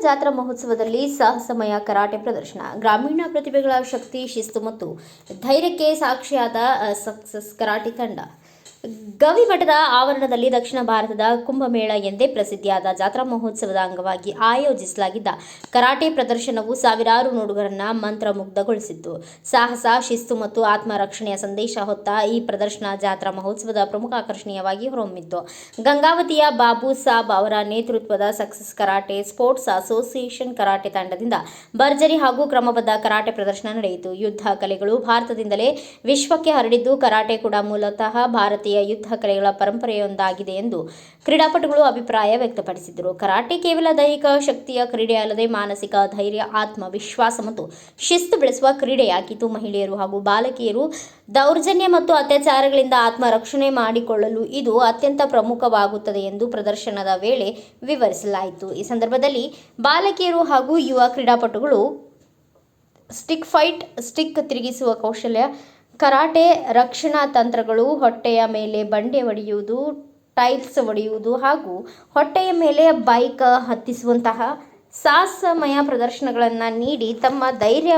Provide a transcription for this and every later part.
ಜಾತ್ರಾ ಮಹೋತ್ಸವದಲ್ಲಿ ಸಾಹಸಮಯ ಕರಾಟೆ ಪ್ರದರ್ಶನ. ಗ್ರಾಮೀಣ ಪ್ರತಿಭೆಗಳ ಶಕ್ತಿ, ಶಿಸ್ತು ಮತ್ತು ಧೈರ್ಯಕ್ಕೆ ಸಾಕ್ಷಿಯಾದ ಸಕ್ಸಸ್ ಕರಾಟೆ ತಂಡ. ಗವಿಮಠದ ಆವರಣದಲ್ಲಿ ದಕ್ಷಿಣ ಭಾರತದ ಕುಂಭಮೇಳ ಎಂದೇ ಪ್ರಸಿದ್ಧಿಯಾದ ಜಾತ್ರಾ ಮಹೋತ್ಸವದ ಅಂಗವಾಗಿ ಆಯೋಜಿಸಲಾಗಿದ್ದ ಕರಾಟೆ ಪ್ರದರ್ಶನವು ಸಾವಿರಾರು ನೋಡುಗರನ್ನ ಮಂತ್ರಮುಗ್ಧಗೊಳಿಸಿತ್ತು. ಸಾಹಸ, ಶಿಸ್ತು ಮತ್ತು ಆತ್ಮರಕ್ಷಣೆಯ ಸಂದೇಶ ಹೊತ್ತ ಈ ಪ್ರದರ್ಶನ ಜಾತ್ರಾ ಮಹೋತ್ಸವದ ಪ್ರಮುಖ ಆಕರ್ಷಣೆಯಾಗಿ ಹೊರಹೊಮ್ಮಿತ್ತು. ಗಂಗಾವತಿಯ ಬಾಬು ಸಾಬ್ ಅವರ ನೇತೃತ್ವದ success karate sports association karate ತಂಡದಿಂದ ಭರ್ಜರಿ ಹಾಗೂ ಕ್ರಮಬದ್ಧ ಕರಾಟೆ ಪ್ರದರ್ಶನ ನಡೆಯಿತು. ಯುದ್ಧ ಕಲೆಗಳು ಭಾರತದಿಂದಲೇ ವಿಶ್ವಕ್ಕೆ ಹರಡಿದ್ದು, ಕರಾಟೆ ಕೂಡ ಮೂಲತಃ ಭಾರತೀಯ ಯುದ್ಧ ಕಲೆಗಳ ಪರಂಪರೆಯೊಂದಾಗಿದೆ ಎಂದು ಕ್ರೀಡಾಪಟುಗಳು ಅಭಿಪ್ರಾಯ ವ್ಯಕ್ತಪಡಿಸಿದರು. ಕರಾಟೆ ಕೇವಲ ದೈಹಿಕ ಶಕ್ತಿಯ ಕ್ರೀಡೆ ಅಲ್ಲದೆ ಮಾನಸಿಕ ಧೈರ್ಯ, ಆತ್ಮವಿಶ್ವಾಸ ಮತ್ತು ಶಿಸ್ತು ಬೆಳೆಸುವ ಕ್ರೀಡೆಯಾಗಿದ್ದು, ಮಹಿಳೆಯರು ಹಾಗೂ ಬಾಲಕಿಯರು ದೌರ್ಜನ್ಯ ಮತ್ತು ಅತ್ಯಾಚಾರಗಳಿಂದ ಆತ್ಮರಕ್ಷಣೆ ಮಾಡಿಕೊಳ್ಳಲು ಇದು ಅತ್ಯಂತ ಪ್ರಮುಖವಾಗುತ್ತದೆ ಎಂದು ಪ್ರದರ್ಶನದ ವೇಳೆ ವಿವರಿಸಲಾಯಿತು. ಈ ಸಂದರ್ಭದಲ್ಲಿ ಬಾಲಕಿಯರು ಹಾಗೂ ಯುವ ಕ್ರೀಡಾಪಟುಗಳು ಸ್ಟಿಕ್ ಫೈಟ್, ಸ್ಟಿಕ್ ತಿರುಗಿಸುವ ಕೌಶಲ್ಯ, ಕರಾಟೆ ರಕ್ಷಣಾ ತಂತ್ರಗಳು, ಹೊಟ್ಟೆಯ ಮೇಲೆ ಬಂಡೆ ಹೊಡೆಯುವುದು, ಟೈಲ್ಸ್ ಹೊಡೆಯುವುದು ಹಾಗೂ ಹೊಟ್ಟೆಯ ಮೇಲೆ ಬೈಕ್ ಹತ್ತಿಸುವಂತಹ ಸಾಹಸಮಯ ಪ್ರದರ್ಶನಗಳನ್ನು ನೀಡಿ ತಮ್ಮ ಧೈರ್ಯ,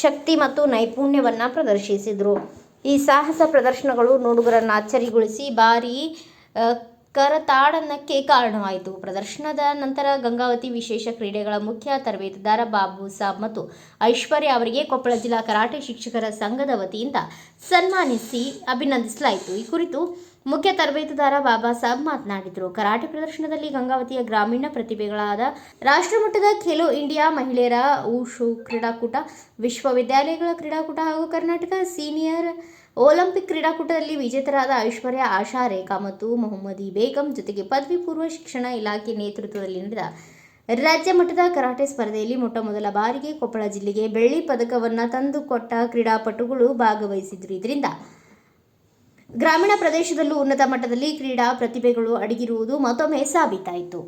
ಶಕ್ತಿ ಮತ್ತು ನೈಪುಣ್ಯವನ್ನು ಪ್ರದರ್ಶಿಸಿದರು. ಈ ಸಾಹಸ ಪ್ರದರ್ಶನಗಳು ನೋಡುಗರನ್ನು ಅಚ್ಚರಿಗೊಳಿಸಿ ಭಾರೀ ಕರತಾಡನಕ್ಕೆ ಕಾರಣವಾಯಿತು. ಪ್ರದರ್ಶನದ ನಂತರ ಗಂಗಾವತಿ ವಿಶೇಷ ಕ್ರೀಡೆಗಳ ಮುಖ್ಯ ತರಬೇತುದಾರ ಬಾಬು ಸಾಬ್ ಮತ್ತು ಐಶ್ವರ್ಯ ಅವರಿಗೆ ಕೊಪ್ಪಳ ಜಿಲ್ಲಾ ಕರಾಟೆ ಶಿಕ್ಷಕರ ಸಂಘದ ವತಿಯಿಂದ ಸನ್ಮಾನಿಸಿ ಅಭಿನಂದಿಸಲಾಯಿತು. ಈ ಕುರಿತು ಮುಖ್ಯ ತರಬೇತುದಾರ ಬಾಬಾ ಸಾಬ್ ಮಾತನಾಡಿದರು. ಕರಾಟೆ ಪ್ರದರ್ಶನದಲ್ಲಿ ಗಂಗಾವತಿಯ ಗ್ರಾಮೀಣ ಪ್ರತಿಭೆಗಳಾದ ರಾಷ್ಟ್ರಮಟ್ಟದ ಖೇಲೋ ಇಂಡಿಯಾ ಮಹಿಳೆಯರ ಊಶು ಕ್ರೀಡಾಕೂಟ, ವಿಶ್ವವಿದ್ಯಾಲಯಗಳ ಕ್ರೀಡಾಕೂಟ ಹಾಗೂ ಕರ್ನಾಟಕ ಸೀನಿಯರ್ ಒಲಿಂಪಿಕ್ ಕ್ರೀಡಾಕೂಟದಲ್ಲಿ ವಿಜೇತರಾದ ಐಶ್ವರ್ಯ, ಆಶಾ, ರೇಖಾ ಮತ್ತು ಮೊಹಮ್ಮದಿ ಬೇಗಂ ಜೊತೆಗೆ ಪದವಿ ಪೂರ್ವ ಶಿಕ್ಷಣ ಇಲಾಖೆ ನೇತೃತ್ವದಲ್ಲಿ ನಡೆದ ರಾಜ್ಯ ಮಟ್ಟದ ಕರಾಟೆ ಸ್ಪರ್ಧೆಯಲ್ಲಿ ಮೊಟ್ಟಮೊದಲ ಬಾರಿಗೆ ಕೊಪ್ಪಳ ಜಿಲ್ಲೆಗೆ ಬೆಳ್ಳಿ ಪದಕವನ್ನು ತಂದುಕೊಟ್ಟ ಕ್ರೀಡಾಪಟುಗಳು ಭಾಗವಹಿಸಿದ್ರು. ಇದರಿಂದ ಗ್ರಾಮೀಣ ಪ್ರದೇಶದಲ್ಲೂ ಉನ್ನತ ಮಟ್ಟದಲ್ಲಿ ಕ್ರೀಡಾ ಪ್ರತಿಭೆಗಳು ಅಡಗಿರುವುದು ಮತ್ತೊಮ್ಮೆ ಸಾಬೀತಾಯಿತು.